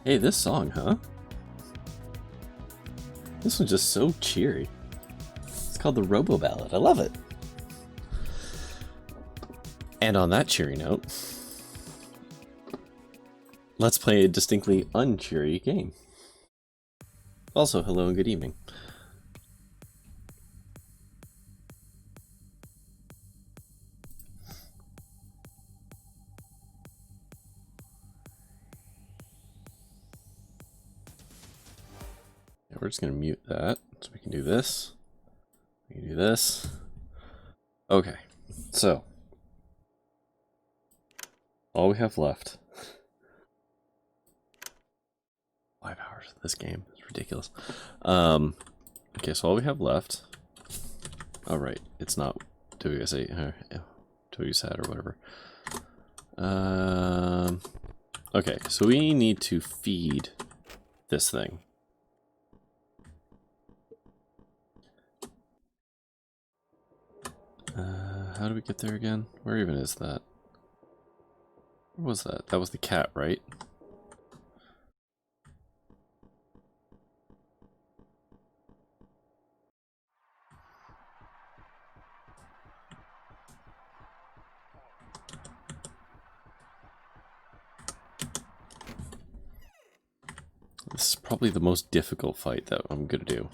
Hey, this song, huh? This one's just so cheery. It's called the Robo Ballad. I love it. And on that cheery note, let's play a distinctly uncheery game. Also, hello and good evening. Yeah, we're just going to mute that so we can do this. We can do this. Okay, so all we have left. 5 hours of this game. It's ridiculous. Okay, so all we have left. Oh, right. It's not WS8 or WSAT or whatever. Okay, so we need to feed this thing. How do we get there again? Where even is that? Where was that? That was the cat, right? This is probably the most difficult fight that I'm gonna do.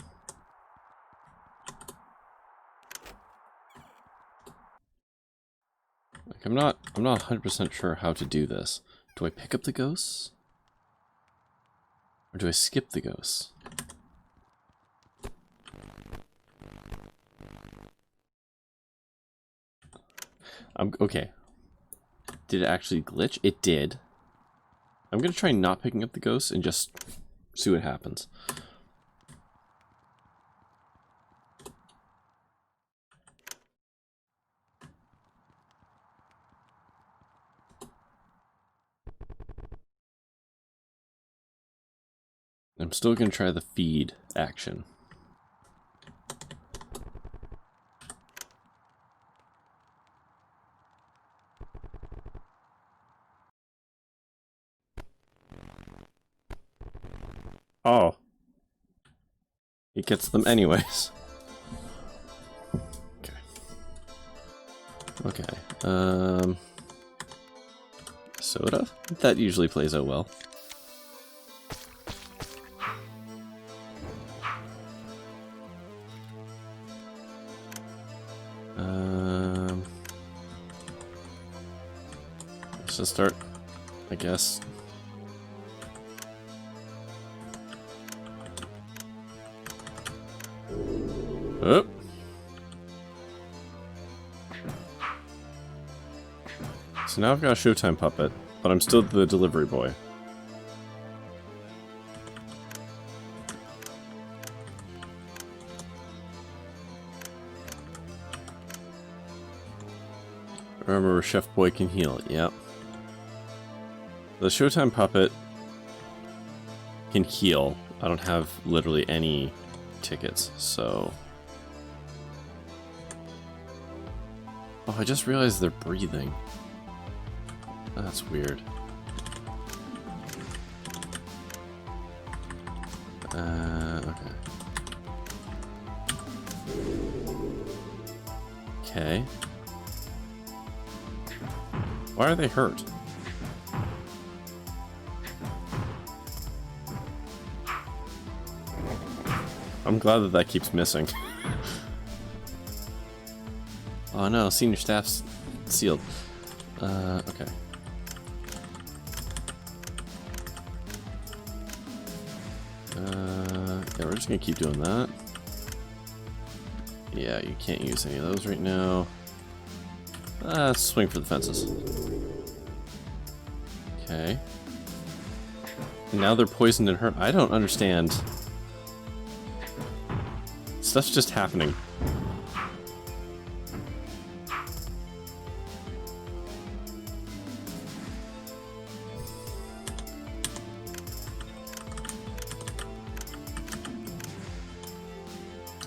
Like, I'm not 100% sure how to do this. Do I pick up the ghosts? Or do I skip the ghosts? Okay. Did it actually glitch? It did. I'm gonna try not picking up the ghosts and just see what happens. I'm still gonna try the feed action. Oh. It gets them anyways. Okay. Okay. Soda? That usually plays out well. Let's just start, I guess. Oh. So now I've got a Showtime puppet, but I'm still the delivery boy. Remember, Chef Boy can heal it, yep. The Showtime puppet can heal. I don't have literally any tickets, so... Oh, I just realized they're breathing. That's weird. Okay. Okay. Why are they hurt? I'm glad that that keeps missing. Oh no, senior staff's sealed. Okay. Yeah, we're just gonna keep doing that. Yeah, you can't use any of those right now. Let's swing for the fences. Okay. Now they're poisoned and hurt. I don't understand. Stuff's just happening.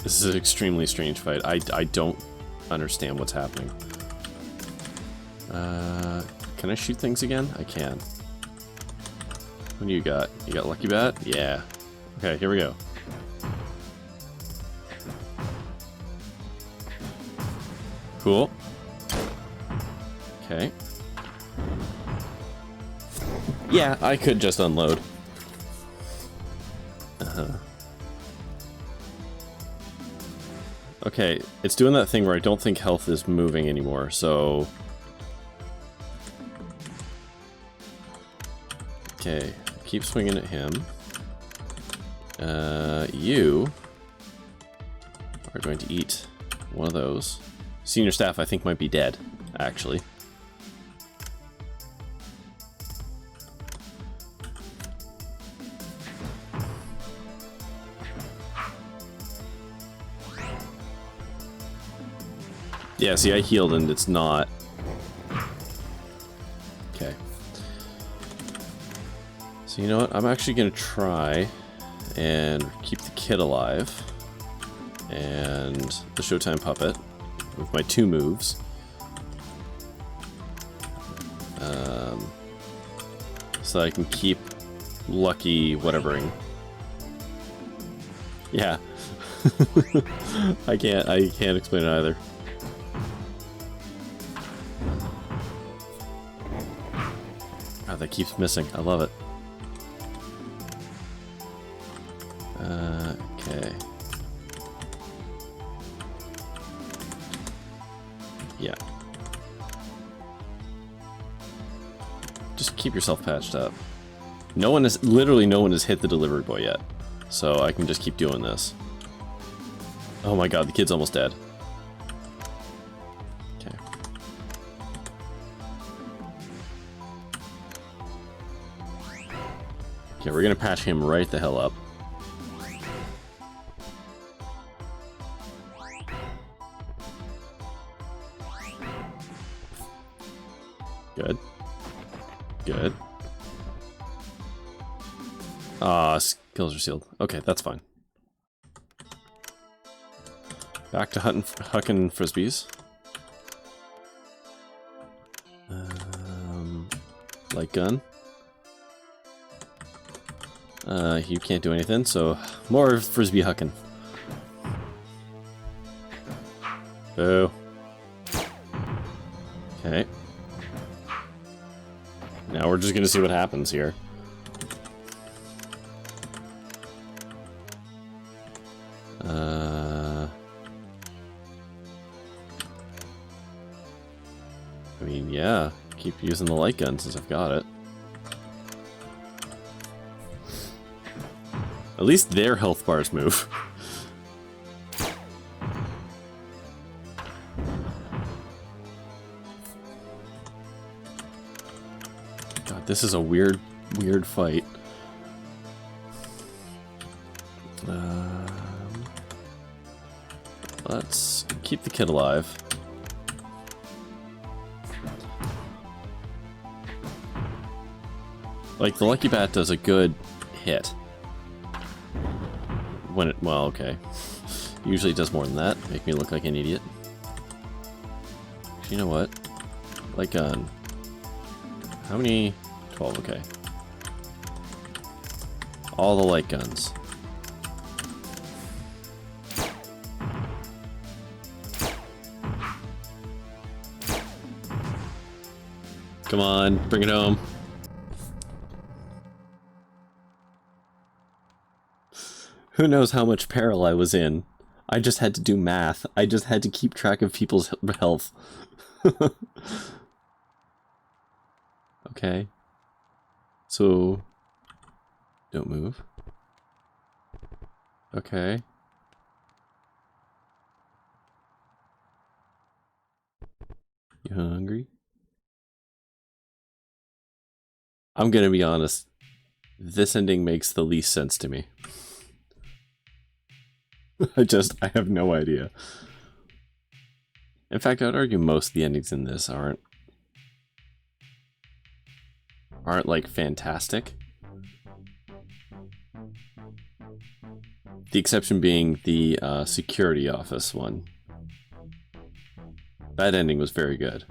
This is an extremely strange fight. I don't understand what's happening. Can I shoot things again? I can. What do you got? You got Lucky Bat? Yeah. Okay, here we go. Cool. Okay. Yeah, I could just unload. Okay, it's doing that thing where I don't think health is moving anymore, so... Okay, keep swinging at him. You are going to eat one of those. Senior staff, I think, might be dead, actually. Yeah, see, I healed and it's not. Okay. So you know what? I'm actually going to try and keep the kid alive. And the Showtime puppet with my 2 moves. So I can keep Lucky whatevering. Yeah. I can't explain it either. God, that keeps missing. I love it. Okay. Yeah. Just keep yourself patched up. Literally no one has hit the delivery boy yet. So I can just keep doing this. Oh my god, the kid's almost dead. Okay. Okay, we're gonna patch him right the hell up. Good. Good. Ah, skills are sealed. Okay, that's fine. Back to hucking frisbees. Light gun. You can't do anything, so more frisbee hucking. Boo. Okay. Now we're just gonna see what happens here. I mean, yeah, keep using the light gun since I've got it. At least their health bars move. God, this is a weird fight. Let's keep the kid alive. Like, the Lucky Bat does a good hit. When it, well, okay. Usually it does more than that. Make me look like an idiot. You know what? Light gun. How many? 12, okay. All the light guns. Come on, bring it home. Who knows how much peril I was in? I just had to do math. I just had to keep track of people's health. Okay. So, don't move. Okay. You hungry? I'm gonna be honest. This ending makes the least sense to me. I have no idea. In fact, I'd argue most of the endings in this aren't like fantastic. The exception being the security office one. That ending was very good.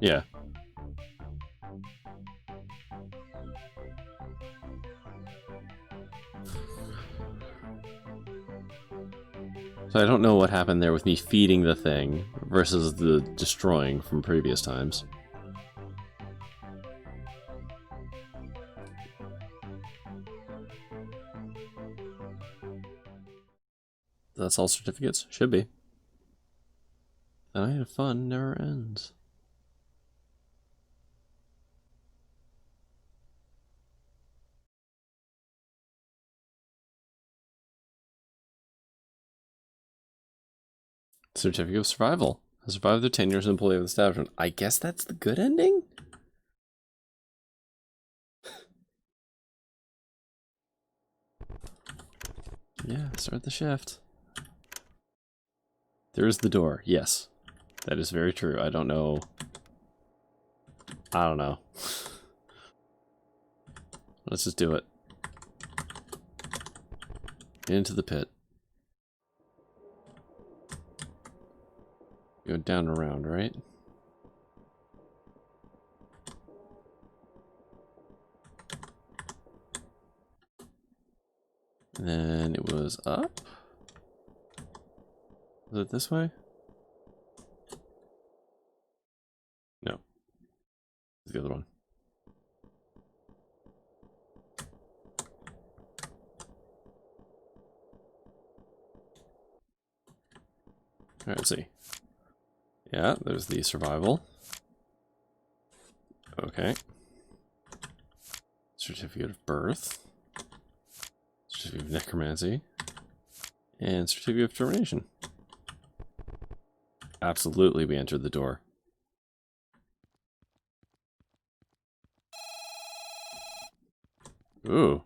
Yeah. So I don't know what happened there with me feeding the thing versus the destroying from previous times. That's all certificates? Should be. The night of fun never ends. Certificate of Survival. Has survived their 10 years as an employee of the establishment. I guess that's the good ending? Yeah, start the shift. There is the door. Yes. That is very true. I don't know. I don't know. Let's just do it. Into the pit. Go down and around, right? And then it was up? Was it this way? No. It's the other one. Alright, let's see. Yeah, there's the survival. Okay. Certificate of birth. Certificate of necromancy. And certificate of termination. Absolutely, we entered the door. Ooh.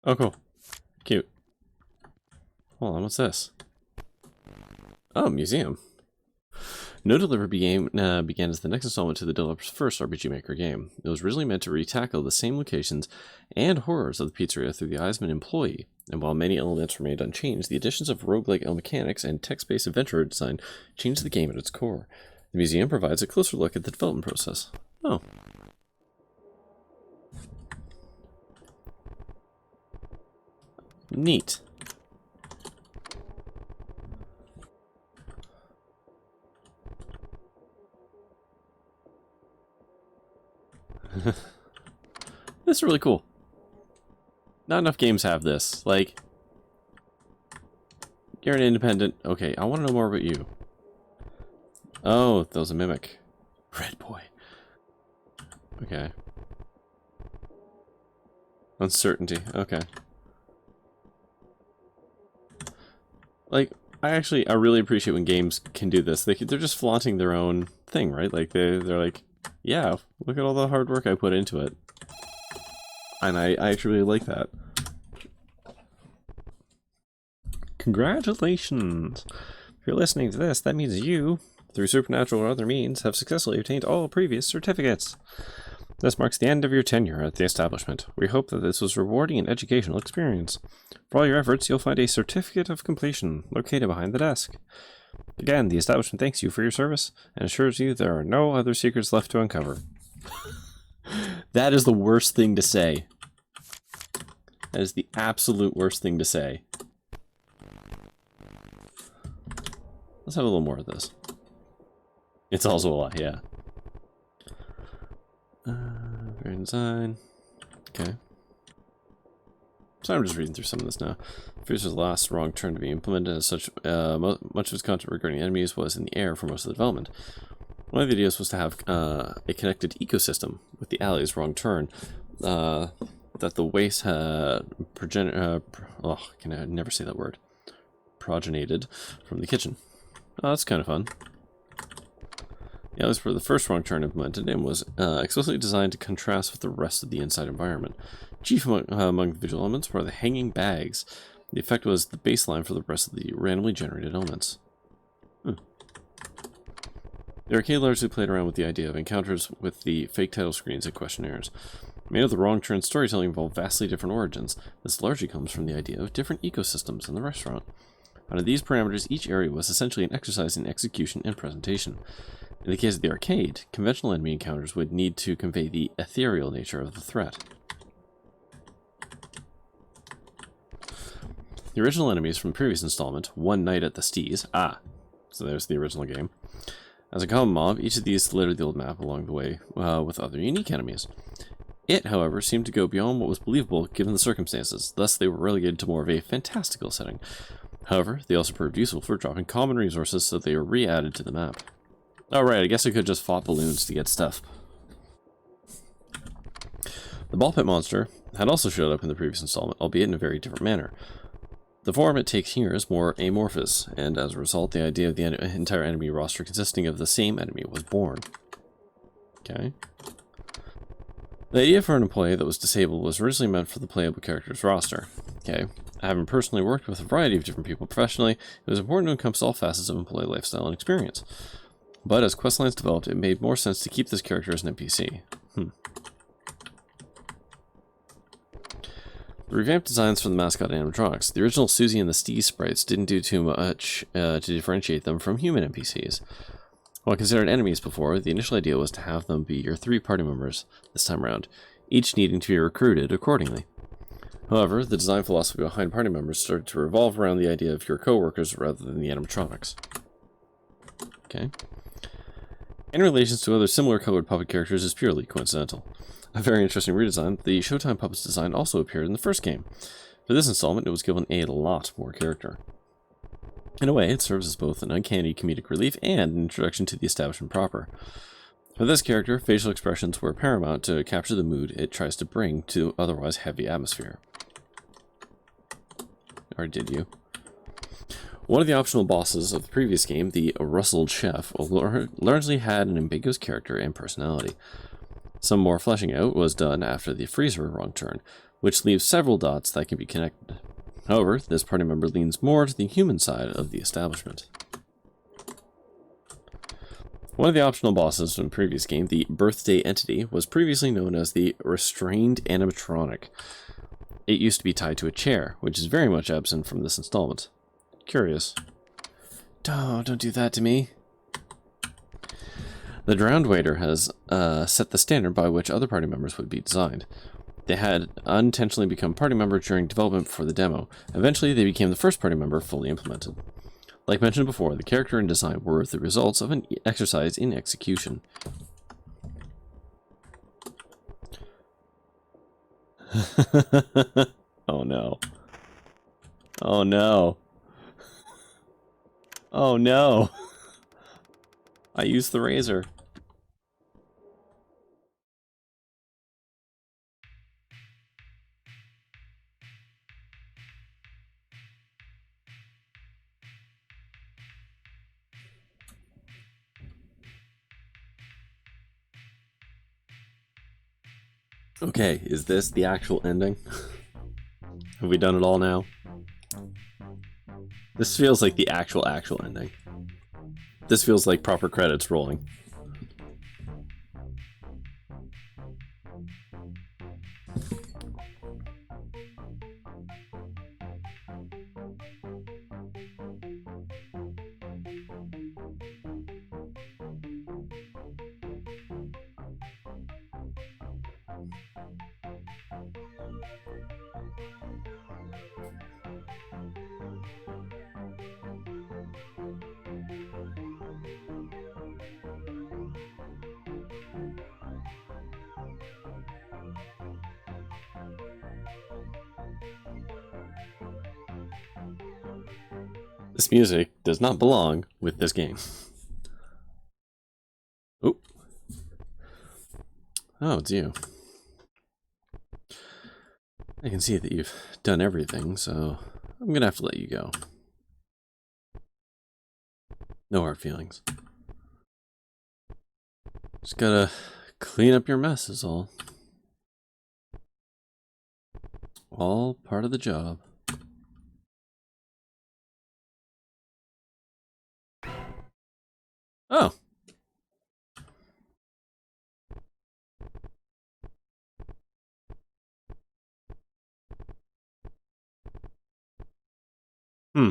Oh, cool. Cute. Hold on, what's this? Oh, museum. No Deliver began as the next installment to the developer's first RPG Maker game. It was originally meant to retackle the same locations and horrors of the pizzeria through the eyes of an employee, and while many elements remained unchanged, the additions of roguelike mechanics and text-based adventure design changed the game at its core. The museum provides a closer look at the development process. Oh. Neat. This is really cool. Not enough games have this. Like, you're an independent. Okay, I want to know more about you. Oh, that was a mimic. Red boy. Okay. Uncertainty. Okay. Like, I really appreciate when games can do this. They're just flaunting their own thing, right? Like, they're like, yeah, look at all the hard work I put into it. And I actually really like that. Congratulations! If you're listening to this, that means you, through supernatural or other means, have successfully obtained all previous certificates. This marks the end of your tenure at the establishment. We hope that this was a rewarding and educational experience. For all your efforts, you'll find a certificate of completion located behind the desk. Again, the establishment thanks you for your service and assures you there are no other secrets left to uncover. That is the worst thing to say. That is the absolute worst thing to say. Let's have a little more of this. It's also a lot, yeah. Very design. Okay. So I'm just reading through some of this now. Fears was the last wrong turn to be implemented, as such, much of its content regarding enemies was in the air for most of the development. One of the ideas was to have a connected ecosystem with the alley's wrong turn. That the waste had can I never say that word? Progenited from the kitchen. Oh, that's kind of fun. The alleys for the first wrong turn implemented and was explicitly designed to contrast with the rest of the inside environment. Chief among the visual elements were the hanging bags. The effect was the baseline for the rest of the randomly generated elements. The arcade largely played around with the idea of encounters with the fake title screens and questionnaires. Made of the Wrong Turn storytelling involved vastly different origins. This largely comes from the idea of different ecosystems in the restaurant. Under these parameters, each area was essentially an exercise in execution and presentation. In the case of the arcade, conventional enemy encounters would need to convey the ethereal nature of the threat. The original enemies from the previous installment, One Night at the Stees, so there's the original game. As a common mob, each of these littered the old map along the way with other unique enemies. It, however, seemed to go beyond what was believable given the circumstances, thus they were relegated to more of a fantastical setting. However, they also proved useful for dropping common resources so they were re-added to the map. Oh right, I guess I could just fought balloons to get stuff. The ball pit monster had also showed up in the previous installment, albeit in a very different manner. The form it takes here is more amorphous, and as a result, the idea of the entire enemy roster consisting of the same enemy was born. Okay. The idea for an employee that was disabled was originally meant for the playable character's roster. Okay. Having personally worked with a variety of different people professionally, it was important to encompass all facets of employee lifestyle and experience. But as questlines developed, it made more sense to keep this character as an NPC. The revamped designs for the mascot animatronics. The original Susie and the Stee sprites didn't do too much to differentiate them from human NPCs. While considered enemies before, the initial idea was to have them be your 3 party members this time around, each needing to be recruited accordingly. However, the design philosophy behind party members started to revolve around the idea of your co-workers rather than the animatronics. Okay. In relation to other similar colored puppet characters is purely coincidental. A very interesting redesign, the Showtime Puppets design also appeared in the first game. For this installment, it was given a lot more character. In a way, it serves as both an uncanny comedic relief and an introduction to the establishment proper. For this character, facial expressions were paramount to capture the mood it tries to bring to otherwise heavy atmosphere. Or did you? One of the optional bosses of the previous game, the Rustled Chef, largely had an ambiguous character and personality. Some more fleshing out was done after the Freezer Wrong Turn, which leaves several dots that can be connected. However, this party member leans more to the human side of the establishment. One of the optional bosses from the previous game, the Birthday Entity, was previously known as the Restrained Animatronic. It used to be tied to a chair, which is very much absent from this installment. Curious. Don't do that to me. The Drowned Waiter has set the standard by which other party members would be designed. They had unintentionally become party members during development for the demo. Eventually, they became the first party member fully implemented. Like mentioned before, the character and design were the results of an exercise in execution. Oh no. Oh no. Oh no. I used the razor. Okay, is this the actual ending? Have we done it all now? This feels like the actual ending. This feels like proper credits rolling. This music does not belong with this game. Oh. Oh, it's you. I can see that you've done everything, so I'm gonna have to let you go. No hard feelings. Just gotta clean up your mess is all. All part of the job. Oh. Hmm.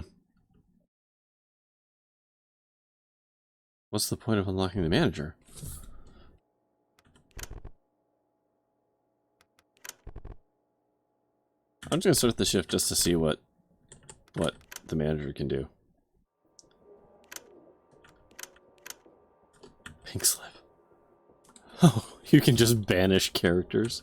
What's the point of unlocking the manager? I'm just gonna start the shift just to see what the manager can do. Pink slip. Oh, you can just banish characters.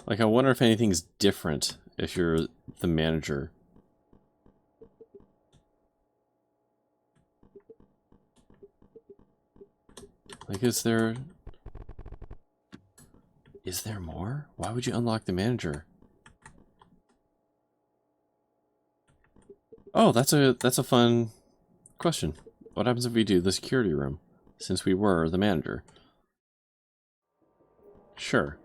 Like, I wonder if anything's different if you're the manager. Like, is there more? Why would you unlock the manager? Oh, that's a fun question. What happens if we do the security room, since we were the manager? Sure.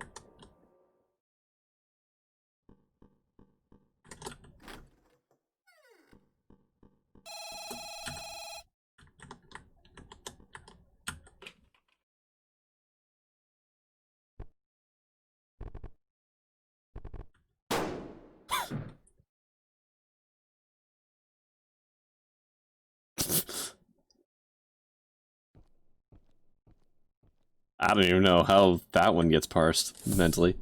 I don't even know how that one gets parsed mentally.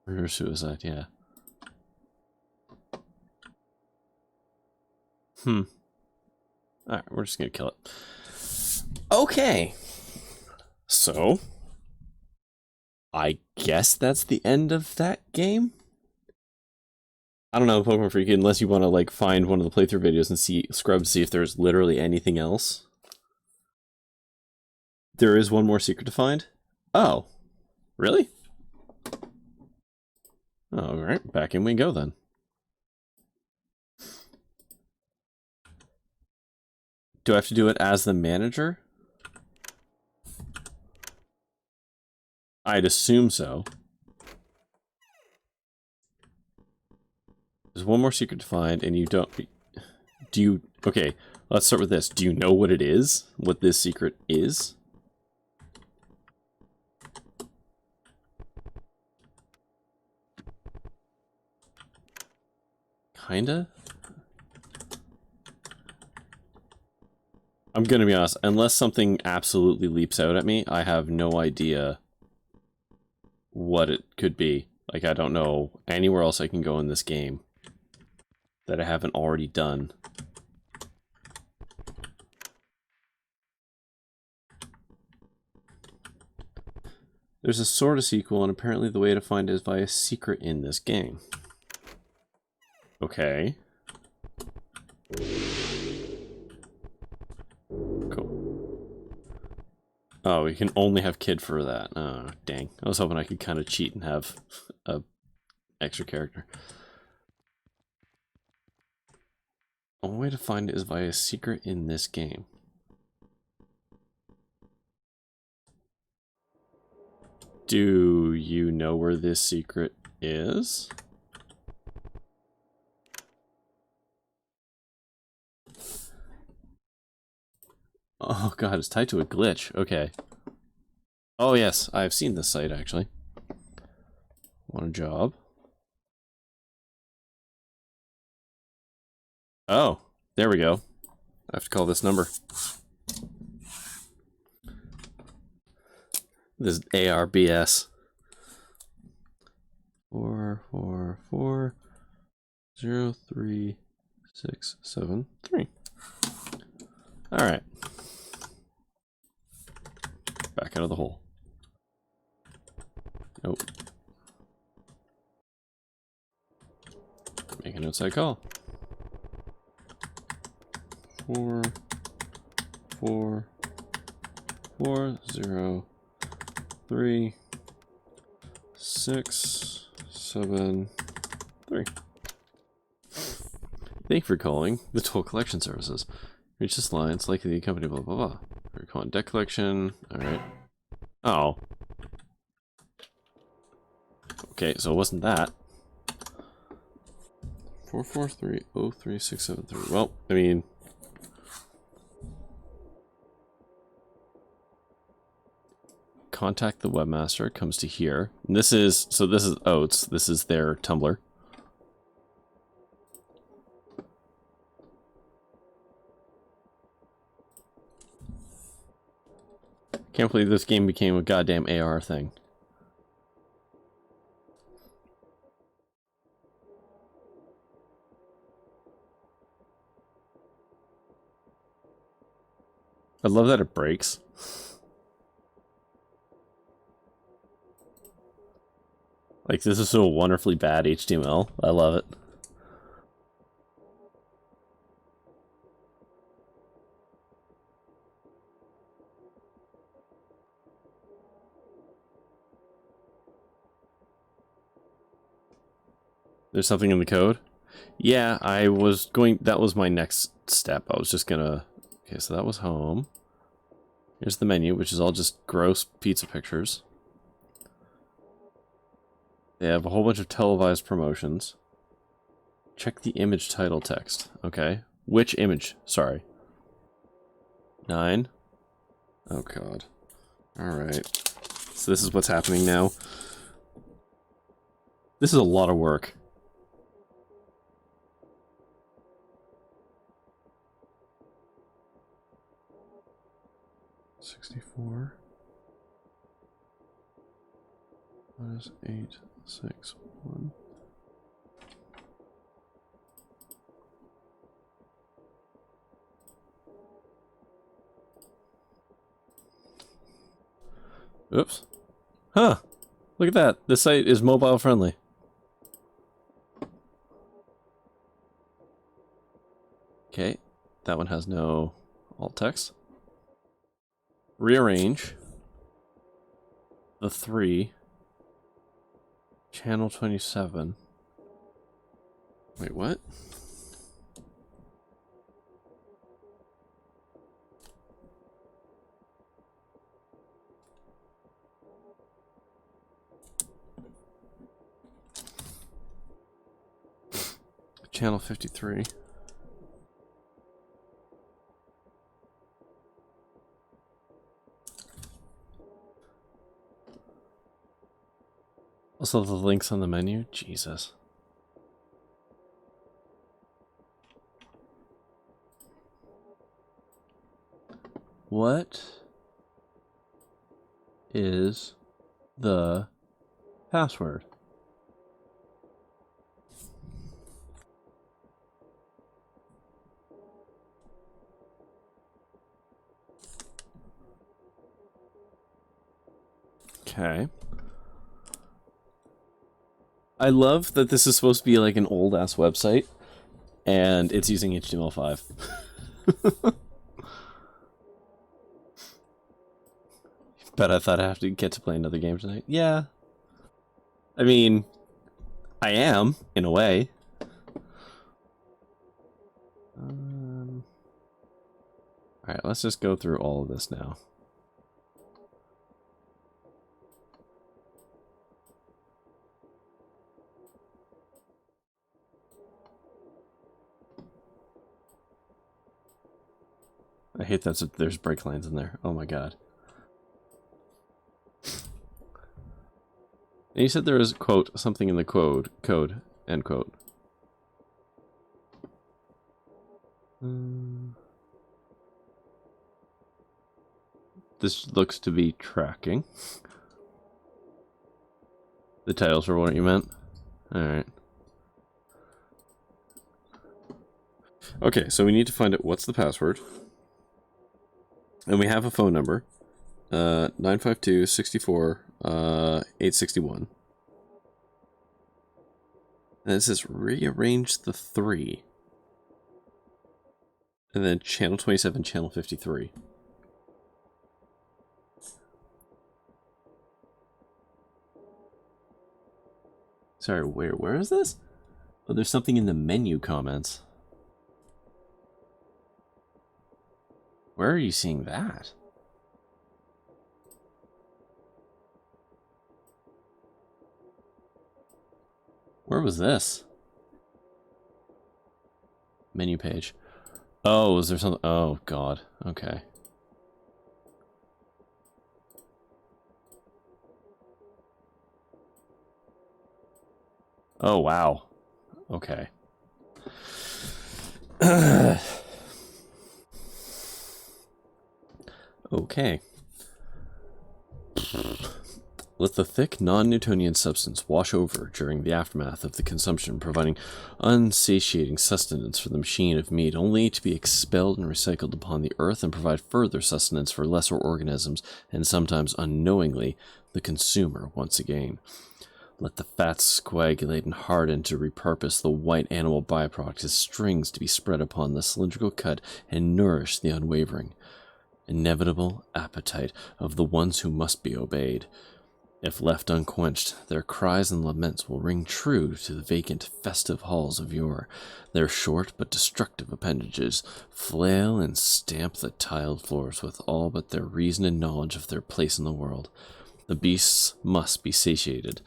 Murder suicide, yeah. Alright, we're just gonna kill it. Okay. So, I guess that's the end of that game? I don't know, Pokemon Freak, unless you want to, like, find one of the playthrough videos and scrub to see if there's literally anything else. There is one more secret to find? Oh. Really? Alright, back in we go then. Do I have to do it as the manager? I'd assume so. There's one more secret to find, and you don't... Do you... Okay, let's start with this. Do you know what it is? What this secret is? Kinda? I'm gonna be honest, unless something absolutely leaps out at me, I have no idea what it could be. Like, I don't know anywhere else I can go in this game that I haven't already done. There's a sort of sequel, and apparently the way to find it is via secret in this game. Okay. Cool. Oh, we can only have Kid for that. Oh, dang. I was hoping I could kind of cheat and have a extra character. Only way to find it is via secret in this game. Do you know where this secret is? Oh god, it's tied to a glitch. Okay. Oh yes, I've seen this site actually. Want a job? Oh, there we go. I have to call this number. This ARBS. 4440367 All right. Back out of the hole. Nope. Make an outside call. 4440367 Thank you for calling the Toll Collection Services. Reach this line, it's likely the company, blah, blah, blah. We're calling debt collection. Alright. Oh. Okay, so it wasn't that. 4430367 Well, I mean... contact the webmaster. It comes to here. And this is Oats. This is their Tumblr. Can't believe this game became a goddamn AR thing. I love that it breaks. Like, this is so wonderfully bad HTML. I love it. There's something in the code? Yeah, I was going... That was my next step. I was just gonna... Okay, so that was home. Here's the menu, which is all just gross pizza pictures. They have a whole bunch of televised promotions. Check the image title text. Okay. Which image? Sorry. 9? Oh, God. Alright. So this is what's happening now. This is a lot of work. $64. Minus 861. Oops. Huh. Look at that. This site is mobile friendly. Okay. That one has no alt text. Rearrange. The 3. Channel 27. Wait, what? Channel 53. Also the links on the menu? Jesus. What is the password? Okay. I love that this is supposed to be like an old-ass website, and it's using HTML5. But I thought I'd have to get to play another game tonight. Yeah. I mean, I am, in a way. Alright, let's just go through all of this now. I hate that there's break lines in there. Oh my god. And you said there was, quote, something in the code, end quote. This looks to be tracking. The titles were what you meant? Alright. Okay, so we need to find out what's the password. And we have a phone number. 952-64-861. And it says rearrange the 3. And then channel 27, channel 53. Sorry, where is this? Oh, there's something in the menu comments. Where are you seeing that? Where was this? Menu page. Oh, is there something? Oh, God. Okay. Oh, wow. Okay. Okay. Let the thick, non-Newtonian substance wash over during the aftermath of the consumption, providing unsatiating sustenance for the machine of meat, only to be expelled and recycled upon the earth and provide further sustenance for lesser organisms, and sometimes unknowingly, the consumer once again. Let the fats coagulate and harden to repurpose the white animal byproduct as strings to be spread upon the cylindrical cut and nourish the unwavering, inevitable appetite of the ones who must be obeyed. If left unquenched, their cries and laments will ring true to the vacant, festive halls of yore. Their short but destructive appendages flail and stamp the tiled floors with all but their reason and knowledge of their place in the world. The beasts must be satiated.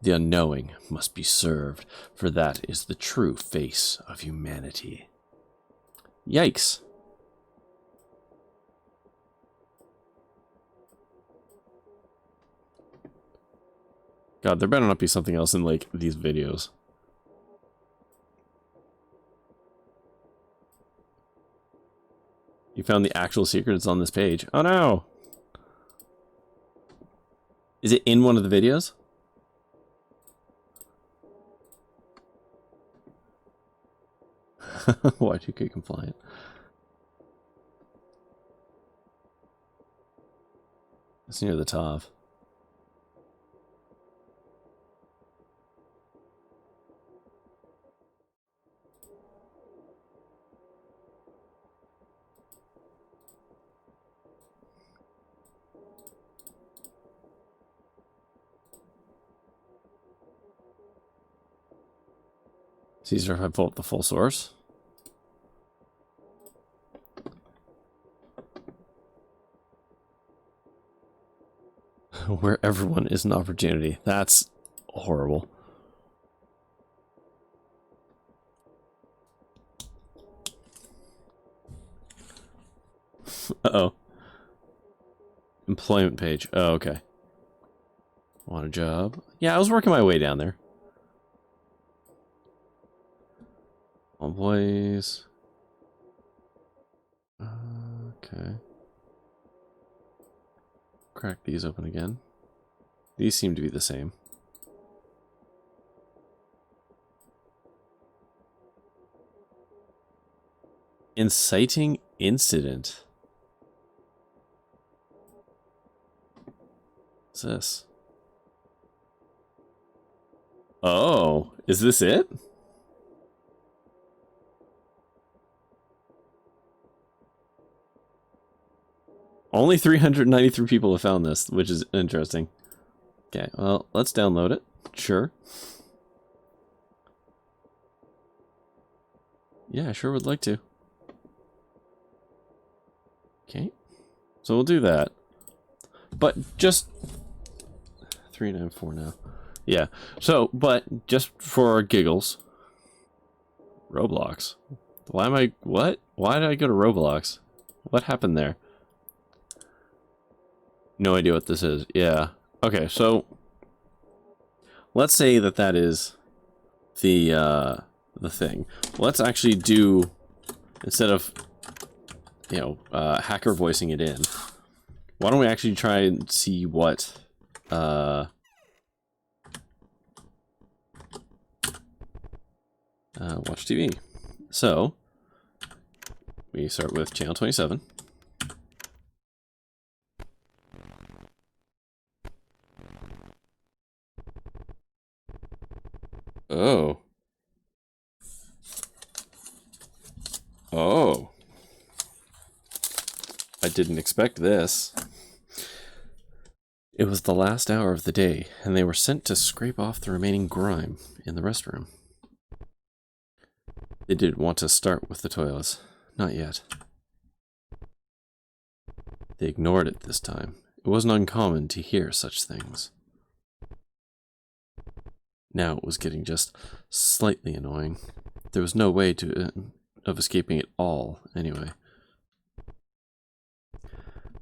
The unknowing must be served, for that is the true face of humanity. Yikes. God, there better not be something else in, like, these videos. You found the actual secret. It's on this page. Oh, no. Is it in one of the videos? Y2K compliant. It's near the top. It's easier if I pull up the full source. Where everyone is an opportunity. That's horrible. Uh-oh. Employment page. Oh, okay. Want a job? Yeah, I was working my way down there. Employees. Okay. Crack these open again. These seem to be the same. Inciting incident. What's this? Oh, is this it? Only 393 people have found this, which is interesting. Okay, well, let's download it. Sure. Yeah, I sure would like to. Okay. So we'll do that. But just 394 now. Yeah. So, but just for giggles. Roblox. Why am I... What? Why did I go to Roblox? What happened there? No idea what this is. Yeah. Okay, so... Let's say that that is the thing. Let's actually do... Instead of, you know, hacker voicing it in, why don't we actually try and see what... watch TV. So, we start with channel 27. Oh. Oh. I didn't expect this. It was the last hour of the day, and they were sent to scrape off the remaining grime in the restroom. They didn't want to start with the toilets. Not yet. They ignored it this time. It wasn't uncommon to hear such things. Now it was getting just slightly annoying. There was no way of escaping it all, anyway.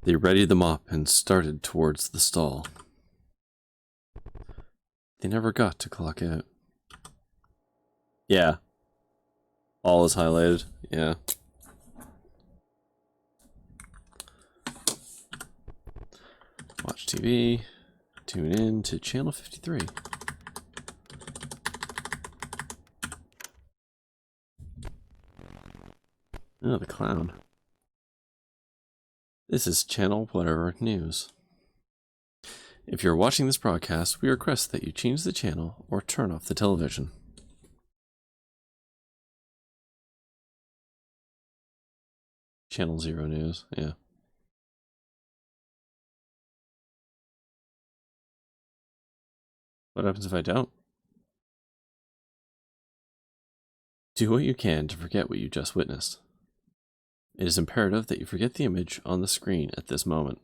They readied the mop and started towards the stall. They never got to clock out. Yeah. All is highlighted. Yeah. Watch TV. Tune in to channel 53. Oh, the clown. This is Channel Whatever News. If you're watching this broadcast, we request that you change the channel or turn off the television. Channel Zero News, yeah. What happens if I don't? Do what you can to forget what you just witnessed. It is imperative that you forget the image on the screen at this moment.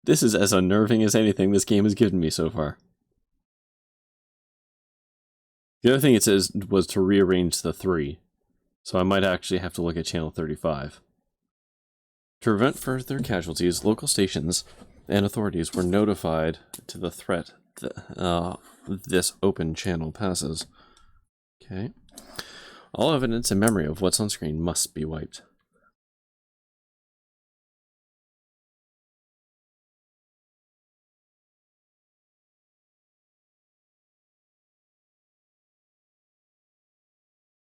This is as unnerving as anything this game has given me so far. The other thing it says was to rearrange the 3, so I might actually have to look at channel 35. To prevent further casualties, local stations and authorities were notified to the threat that this open channel passes. Okay. All evidence and memory of what's on screen must be wiped.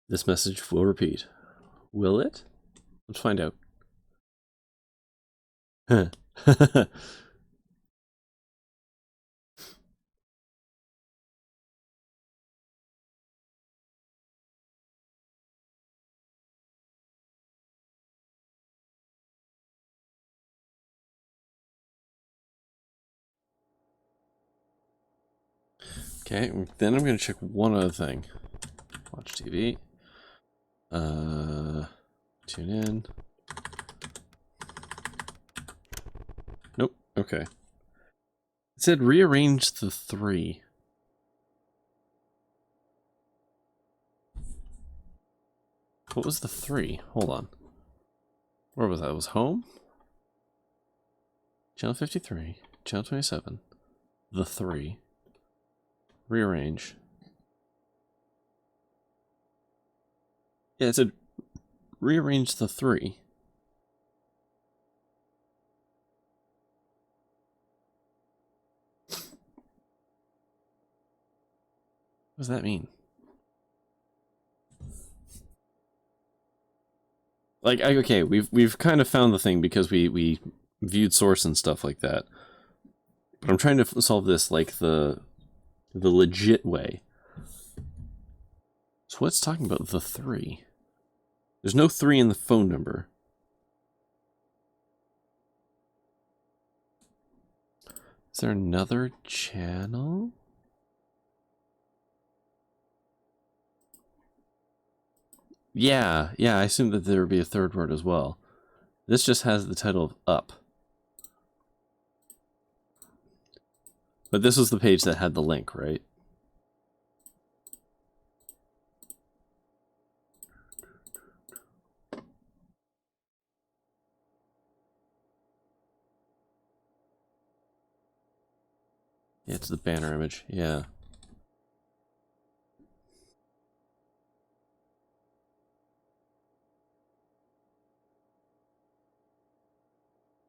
This message will repeat. Will it? Let's find out. Huh. Okay, then I'm going to check one other thing. Watch TV. Tune in. Nope, okay. It said rearrange the 3. What was the 3? Hold on. Where was that? It was home? Channel 53, channel 27, the 3. Rearrange. Yeah, it said rearrange the 3. What does that mean? Like, okay, we've kind of found the thing because we viewed source and stuff like that. But I'm trying to solve this like the legit way. So what's talking about the 3? There's no 3 in the phone number. Is there another channel? Yeah, I assumed that there would be a third word as well. This just has the title of Up. But this was the page that had the link, right? Yeah, it's the banner image, yeah.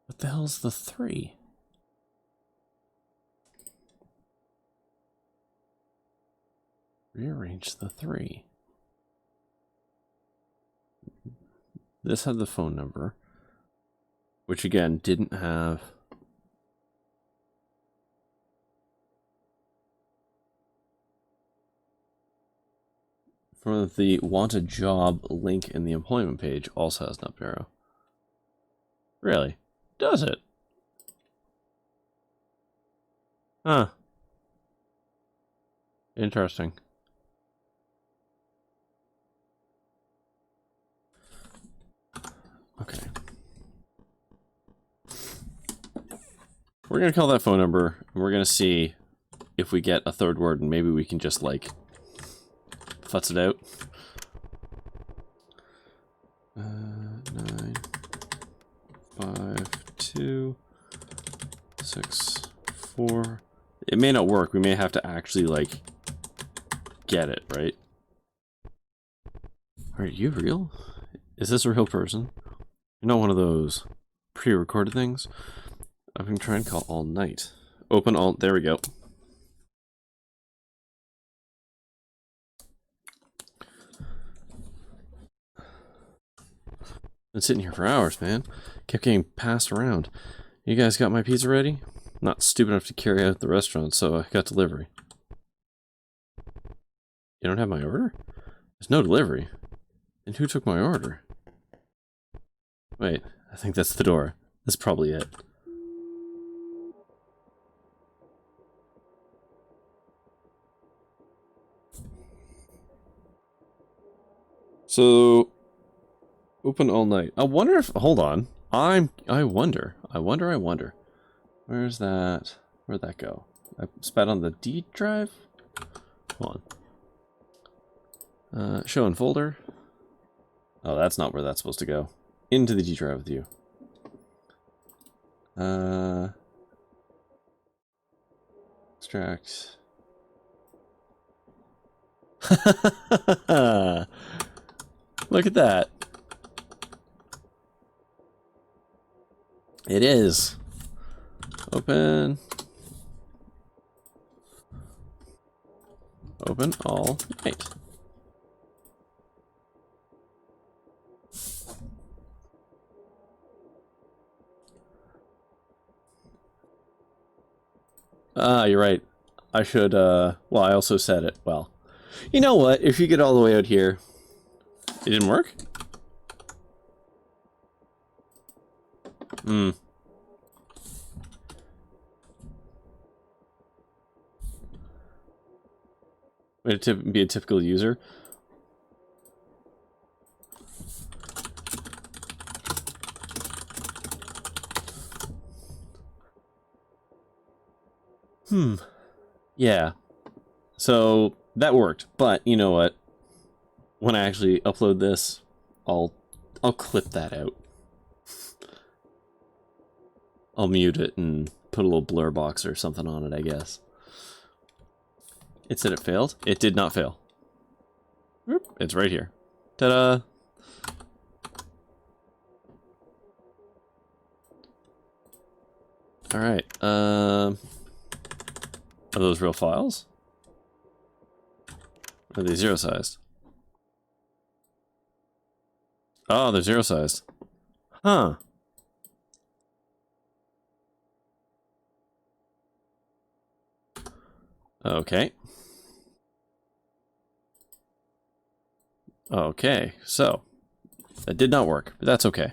What the hell's the 3? Rearrange the 3. This had the phone number, which again didn't have. For the want a job link in the employment page also has an up arrow. Really? Does it? Huh. Interesting. Okay. We're going to call that phone number, and we're going to see if we get a third word, and maybe we can just, like, futz it out. 9, 5, 2, 6, 4. It may not work. We may have to actually, like, get it, right? Are you real? Is this a real person? You're not one of those pre-recorded things? I've been trying to call all night. Open alt, there we go. Been sitting here for hours, man. Kept getting passed around. You guys got my pizza ready? Not stupid enough to carry out at the restaurant, so I got delivery. You don't have my order? There's no delivery. And who took my order? Wait, I think that's the door. That's probably it. So, open all night. I wonder if, hold on. I wonder. Where's that? Where'd that go? I spat on the D drive? Hold on. Show in folder. Oh, that's not where that's supposed to go. Into the D drive with you. Extract. Look at that. It is. Open. Open all night. Ah, you're right. I should, well, I also said it. Well, you know what? If you get all the way out here... It didn't work? Hmm. Way to be a typical user. Yeah. So, that worked. But, you know what? When I actually upload this, I'll clip that out. I'll mute it and put a little blur box or something on it, I guess. It said it failed. It did not fail. It's right here. Ta-da! Alright, are those real files? Or are they zero-sized? Oh, they're zero-sized. Huh. Okay. Okay, so. That did not work, but that's okay.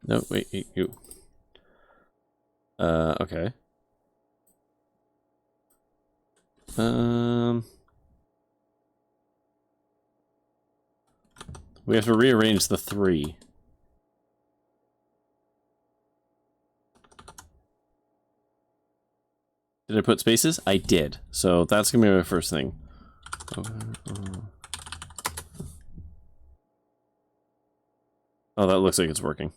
No, wait, you. Okay. We have to rearrange the 3. Did I put spaces? I did. So that's gonna be my first thing. Oh, that looks like it's working.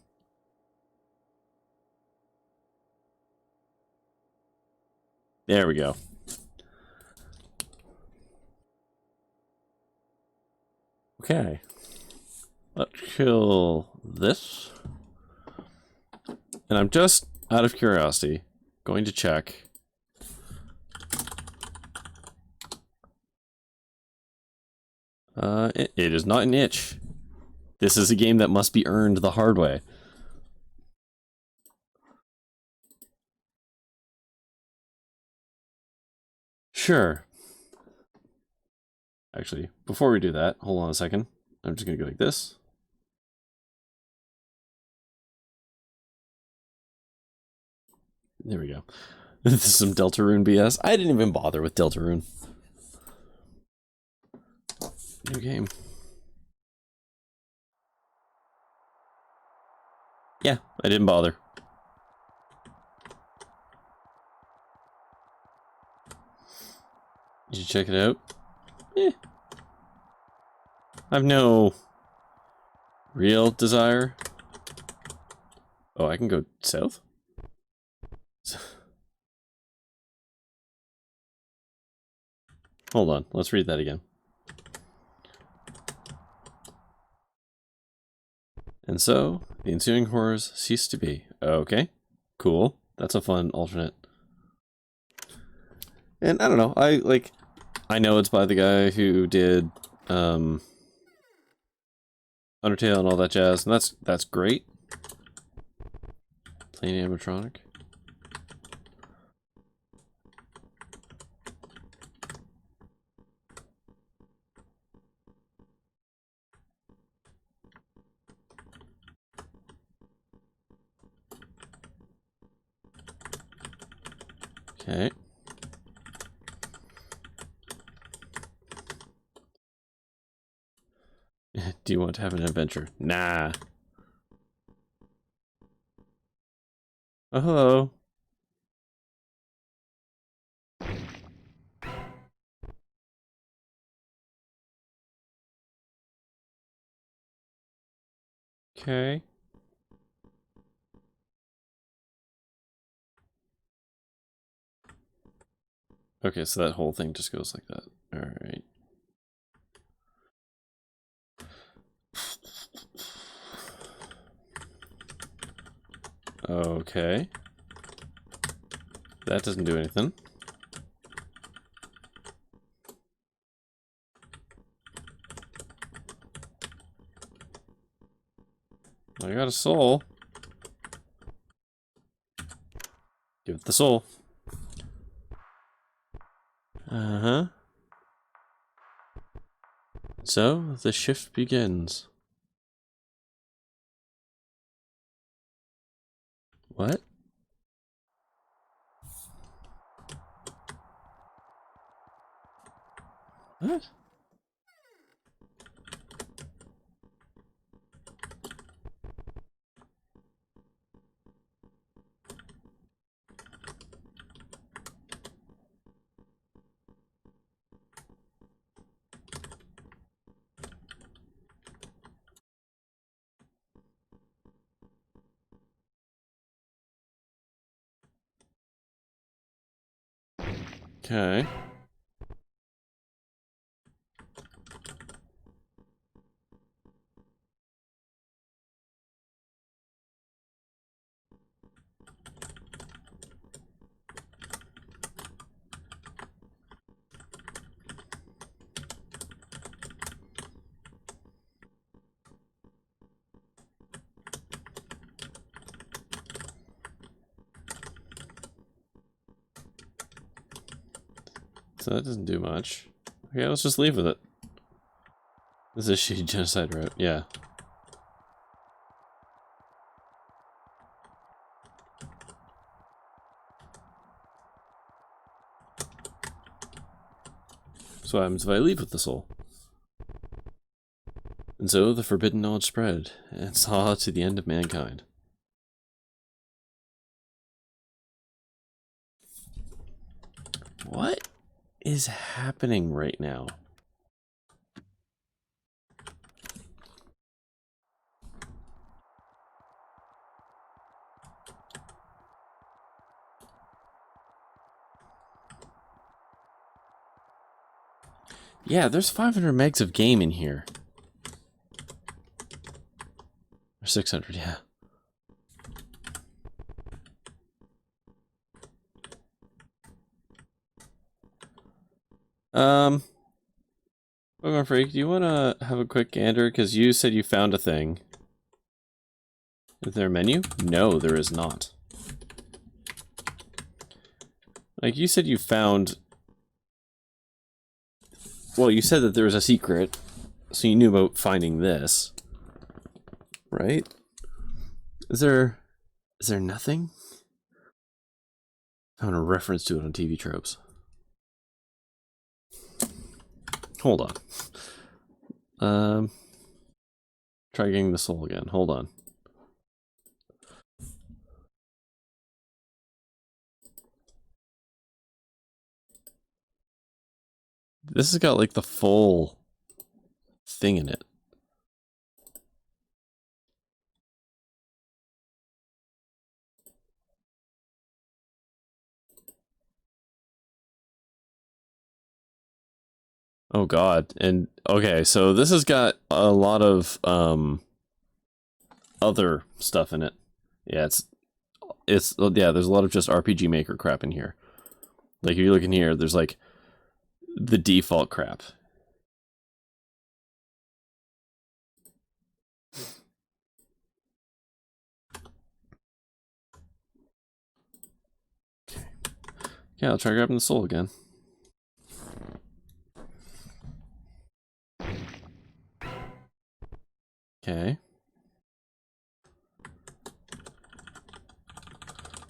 There we go. Okay. Let's kill this. And I'm just, out of curiosity, going to check. It is not an itch. This is a game that must be earned the hard way. Sure. Actually, before we do that, hold on a second. I'm just gonna go like this. There we go. This is some Deltarune BS. I didn't even bother with Deltarune. New game. Yeah, I didn't bother. Did you check it out? Eh. I've no real desire. Oh, I can go south? Hold on, let's read that again. And so, the ensuing horrors cease to be. Okay, cool. That's a fun alternate. And I don't know, I know it's by the guy who did, Undertale and all that jazz, and that's great. Plain animatronic. Okay. Do you want to have an adventure? Nah. Oh, hello. Okay. Okay, so that whole thing just goes like that. Alright. Okay. That doesn't do anything. I got a soul. Give it the soul. Uh-huh. So, the shift begins. What? What? Okay. So that doesn't do much. Okay, let's just leave with it. This is she genocide route, yeah. So what happens if I leave with the soul? And so the forbidden knowledge spread, and saw to the end of mankind. What is happening right now? Yeah, there's 500 megs of game in here. Or 600, yeah. Pokemon Freak, do you want to have a quick gander? Because you said you found a thing. Is there a menu? No, there is not. Like, you said you found... Well, you said that there was a secret, so you knew about finding this. Right? Is there nothing? I found a reference to it on TV Tropes. Hold on. Try getting the soul again. Hold on. This has got like the full thing in it. Oh god. And okay, so this has got a lot of other stuff in it. Yeah, yeah, there's a lot of just RPG Maker crap in here. Like if you look in here, there's like the default crap. Okay. Yeah, I'll try grabbing the soul again. Okay.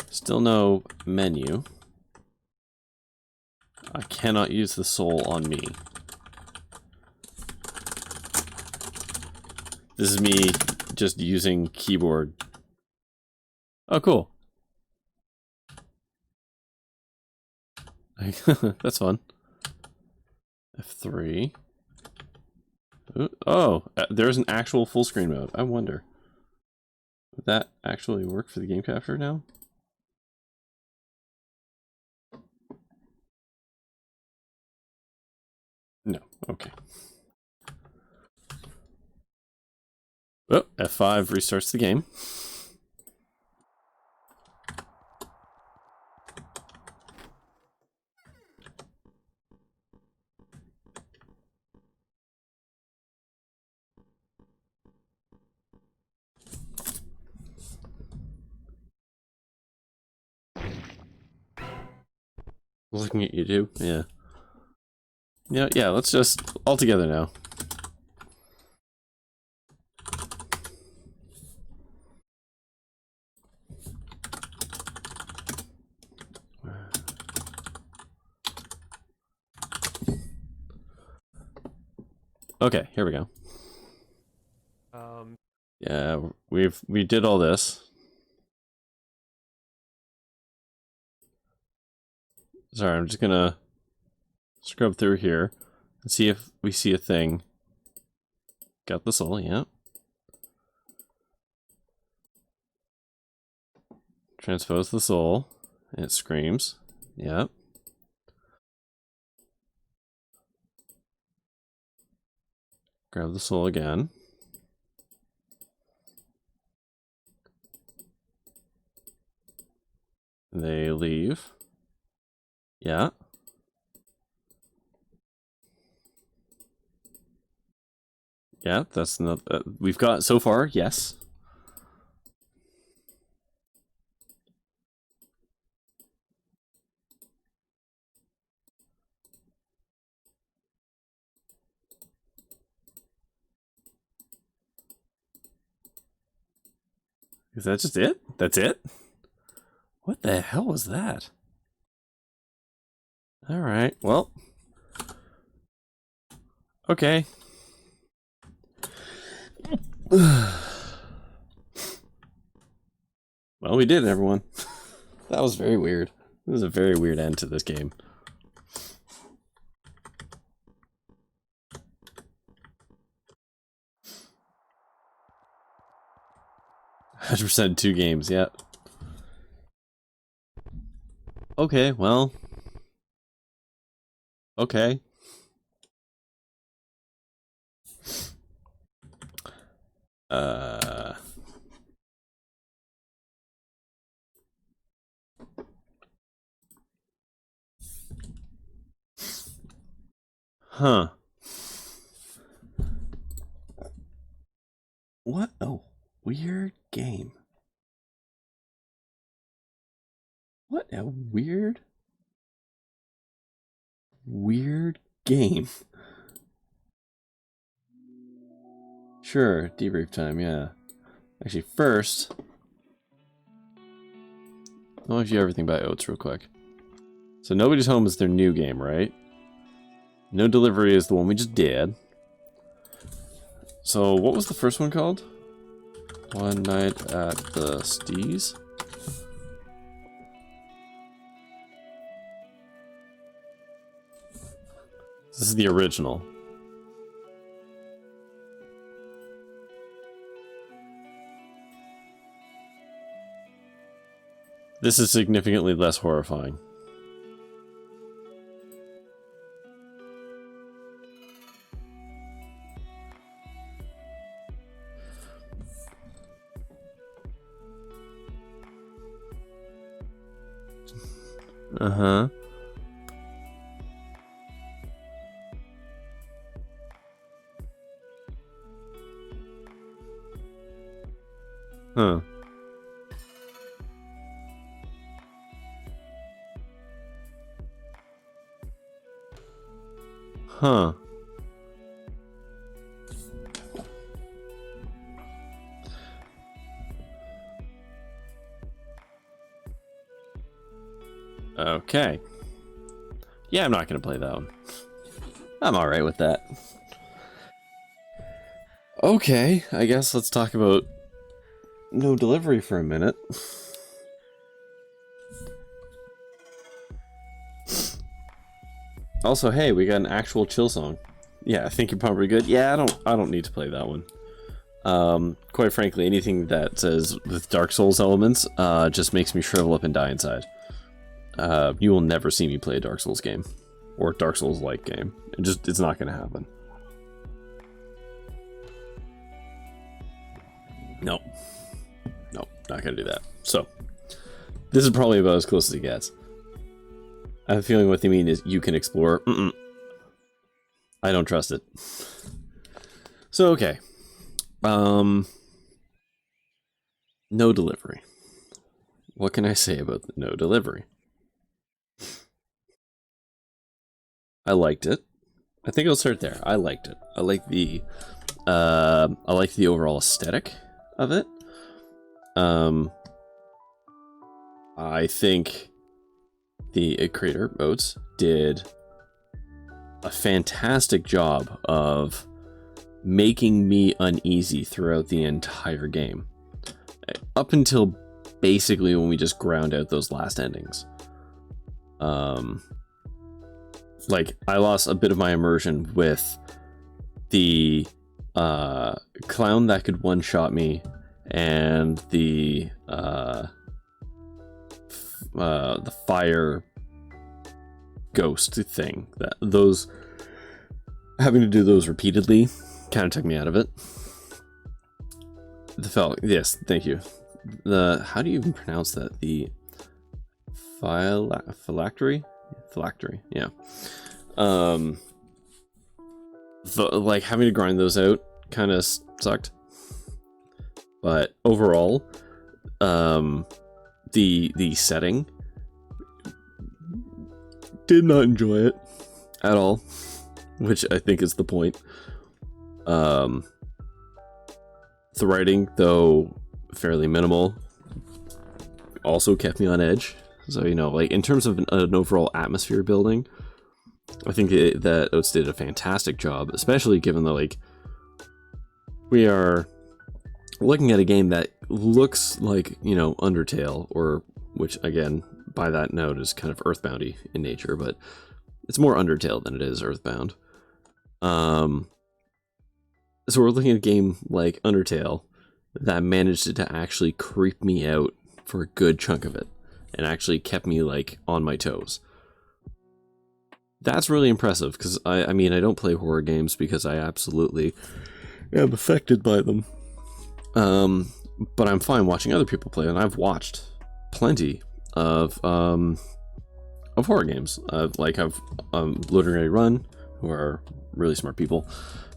Still no menu. I cannot use the soul on me. This is me just using keyboard. Oh, cool. That's fun. F3. Oh, there's an actual full screen mode. I wonder. Would that actually work for the game capture now? No. Okay. Oh, F5 restarts the game. Looking at you too. Yeah. Yeah, let's just all together now. Okay, here we go. Yeah, we did all this. Sorry, I'm just gonna scrub through here and see if we see a thing. Got the soul, yeah. Transpose the soul. And it screams. Yep. Grab the soul again. They leave. Yeah. Yeah, that's not. We've got so far, yes. Is that just it? That's it? What the hell was that? Alright, well. Okay. Well, we did, everyone. That was very weird. This is a very weird end to this game. 100% 2 games, yeah. Okay, well. Okay. Huh. What a weird game. What a weird game. Sure, debrief time, yeah. Actually, first, I'll review everything by Oats real quick. So Nobody's Home is their new game, right? No Delivery is the one we just did. So what was the first one called? One Night at the Steez? This is the original. This is significantly less horrifying. Uh-huh. Huh. Huh. Okay. Yeah, I'm not gonna play that one. I'm alright with that. Okay, I guess let's talk about no delivery for a minute. Also, hey, we got an actual chill song. Yeah, I think you're probably good. Yeah, I don't need to play that one. Quite frankly, anything that says with Dark Souls elements just makes me shrivel up and die inside. You will never see me play a Dark Souls game or Dark Souls-like game. It's not going to happen. No, not going to do that. So, this is probably about as close as it gets. I have a feeling what they mean is you can explore. I don't trust it. So, okay. No delivery. What can I say about the no delivery? I liked it. I think I'll start there. I liked it. I like the overall aesthetic of it. I think the creator, Oats, did a fantastic job of making me uneasy throughout the entire game. Up until basically when we just ground out those last endings. Like, I lost a bit of my immersion with the clown that could one-shot me and the fire ghost thing. Those having to do those repeatedly kind of took me out of it. Yes, thank you. How do you even pronounce that? The phylactery, yeah. Like having to grind those out kind of sucked. But overall, the setting, did not enjoy it at all, which I think is the point. The writing, though fairly minimal, also kept me on edge. So, you know, like in terms of an overall atmosphere building, I think that Oats did a fantastic job, especially given that, like, we are looking at a game that looks like, you know, Undertale, or which again, by that note, is kind of Earthboundy in nature, but it's more Undertale than it is Earthbound. So we're looking at a game like Undertale that managed to actually creep me out for a good chunk of it, and actually kept me, like, on my toes. That's really impressive, because I mean, I don't play horror games because I absolutely am affected by them. But I'm fine watching other people play, and I've watched plenty of horror games. Like, I've Literary Run, who are really smart people,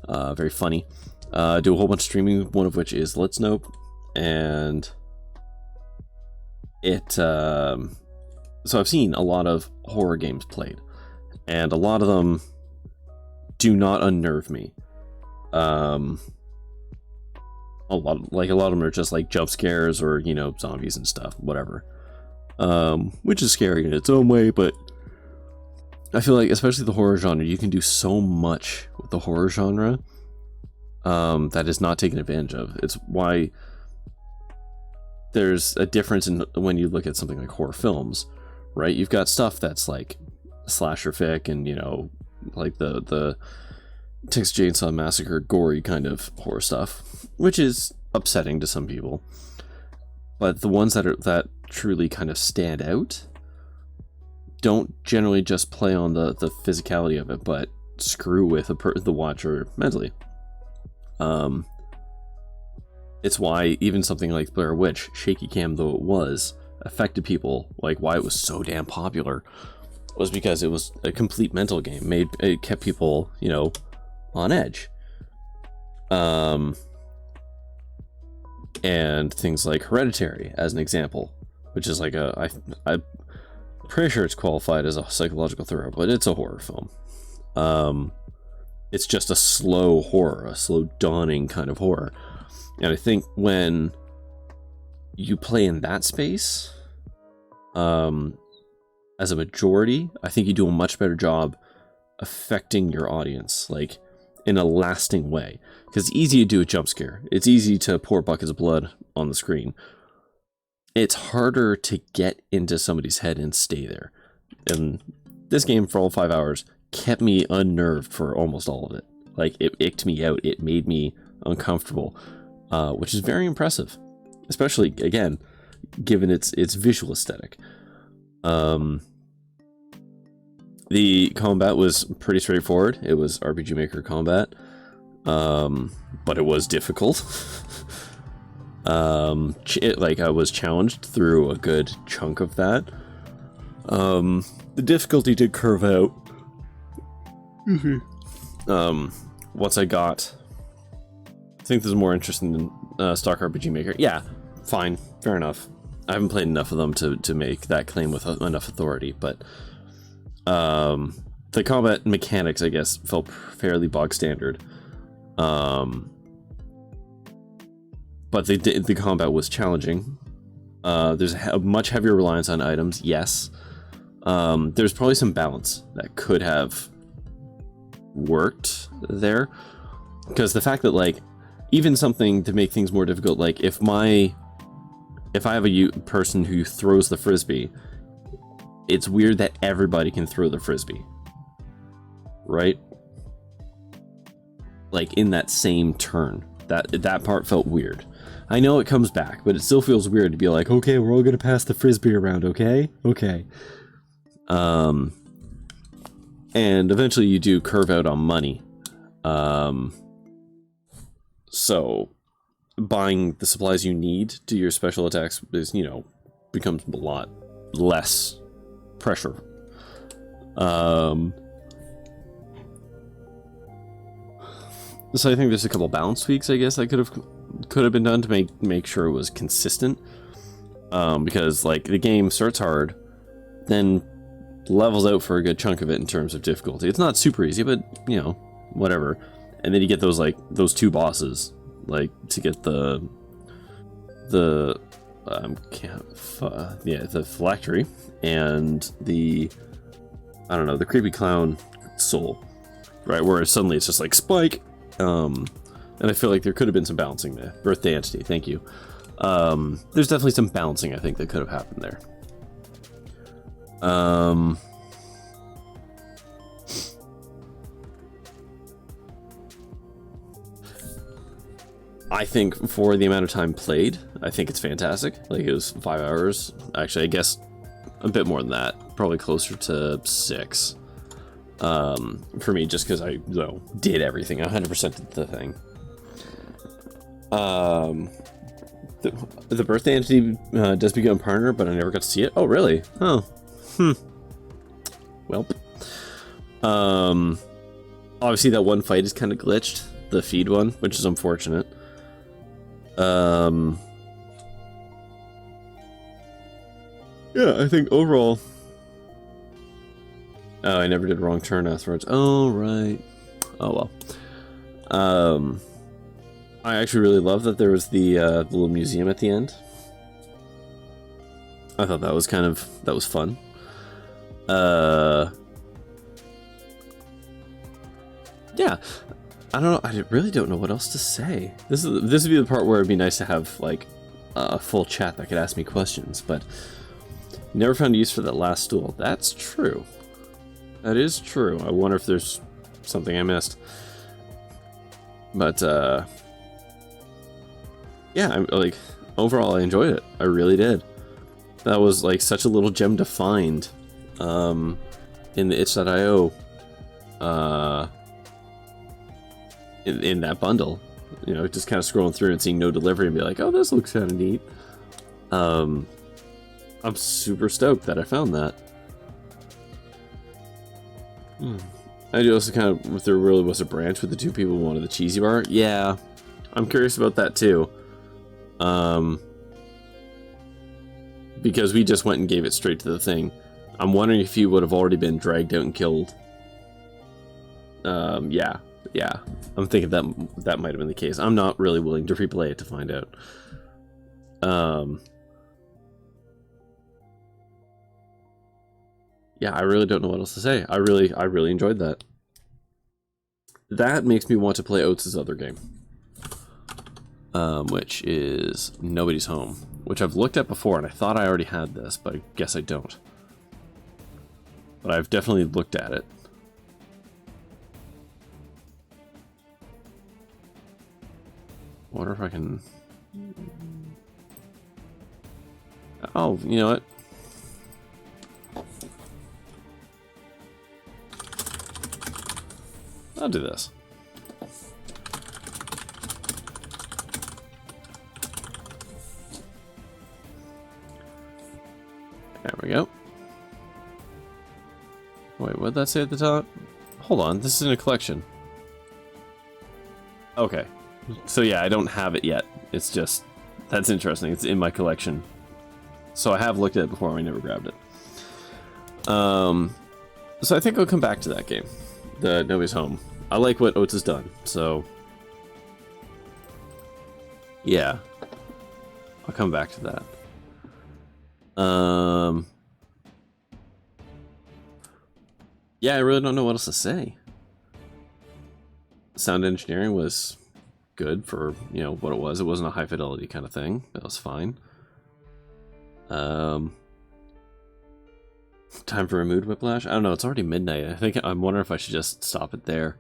very funny. Do a whole bunch of streaming, one of which is Let's Nope, and so I've seen a lot of horror games played, and a lot of them do not unnerve me. A lot of them are just like jump scares or, you know, zombies and stuff, whatever. Which is scary in its own way, but I feel like, especially the horror genre, you can do so much with the horror genre that is not taken advantage of. It's why there's a difference in when you look at something like horror films, right? You've got stuff that's like slasher fic and, you know, like the Texas Chainsaw Massacre gory kind of horror stuff, which is upsetting to some people. But the ones that truly kind of stand out don't generally just play on the physicality of it, but screw with the watcher mentally. It's why even something like Blair Witch, shaky cam though it was, affected people, like why it was so damn popular, was because it was a complete mental game. It kept people, you know, on edge. And things like Hereditary, as an example, which is like I'm pretty sure it's qualified as a psychological thriller, but it's a horror film. It's just a slow horror, a slow dawning kind of horror. And I think when you play in that space, as a majority, I think you do a much better job affecting your audience, like in a lasting way. Because it's easy to do a jump scare. It's easy to pour buckets of blood on the screen. It's harder to get into somebody's head and stay there. And this game, for all 5 hours, kept me unnerved for almost all of it. Like, it icked me out. It made me uncomfortable, which is very impressive. Especially, again, given its visual aesthetic. The combat was pretty straightforward. It was RPG Maker combat, but it was difficult. Like, I was challenged through a good chunk of that. The difficulty did curve out. Once I got, I think this is more interesting than stock RPG Maker. Yeah, fine, fair enough. I haven't played enough of them to make that claim with enough authority, but the combat mechanics, I guess, felt fairly bog standard. But the combat was challenging. There's a much heavier reliance on items, yes. There's probably some balance that could have worked there. Because the fact that, like, even something to make things more difficult, like, if I have a person who throws the frisbee, it's weird that everybody can throw the frisbee. Right? Like, in that same turn. That part felt weird. I know it comes back, but it still feels weird to be like, okay, we're all gonna pass the frisbee around, okay? Okay. And eventually you do curve out on money. So buying the supplies you need to your special attacks is, you know, becomes a lot less pressure. So I think there's a couple balance tweaks, I guess, that could have been done to make sure it was consistent. Because, like, the game starts hard, then levels out for a good chunk of it in terms of difficulty. It's not super easy, but, you know, whatever. And then you get those two bosses, like, to get the phylactery and the creepy clown soul, right? Where suddenly it's just like spike. And I feel like there could have been some balancing there. Birthday entity, thank you. There's definitely some balancing, I think, that could have happened there. I think for the amount of time played, I think it's fantastic. Like, it was 5 hours. Actually, I guess a bit more than that. Probably closer to 6. For me, just because I did everything. 100% did the thing. The birthday entity does become a partner, but I never got to see it. Oh, really? Oh. Welp. Obviously that one fight is kind of glitched. The feed one, which is unfortunate. Yeah, I think overall... Oh, I never did a wrong turn afterwards. Oh, right. Oh, well. I actually really love that there was the little museum at the end. I thought that was fun. Yeah. I don't know. I really don't know what else to say. This would be the part where it'd be nice to have, like, a full chat that could ask me questions, but never found use for that last stool. That's true. That is true. I wonder if there's something I missed. But, yeah, like, overall I enjoyed it. I really did. That was, like, such a little gem to find, in the itch.io, in that bundle. You know, just kind of scrolling through and seeing no delivery and be like, oh, this looks kind of neat. I'm super stoked that I found that. I do also kind of, if there really was a branch with the two people who wanted the cheesy bar, yeah, I'm curious about that too. Because we just went and gave it straight to the thing. I'm wondering if he would have already been dragged out and killed. Yeah. I'm thinking that might have been the case. I'm not really willing to replay it to find out. Yeah, I really don't know what else to say. I really enjoyed that. That makes me want to play Oates' other game. Which is Nobody's Home. Which I've looked at before, and I thought I already had this, but I guess I don't. But I've definitely looked at it. I wonder if I can... Oh, you know what? I'll do this. There we go. Wait, what did that say at the top? Hold on, this is in a collection. Okay. So yeah, I don't have it yet. It's just... That's interesting. It's in my collection. So I have looked at it before, I never grabbed it. So I think I'll come back to that game. The Nobody's Home. I like what Oates has done, so... Yeah. I'll come back to that. Yeah, I really don't know what else to say. Sound engineering was good for, you know, what it was. It wasn't a high fidelity kind of thing. That was fine. Time for a mood whiplash? I don't know, it's already midnight. I'm wondering if I should just stop it there.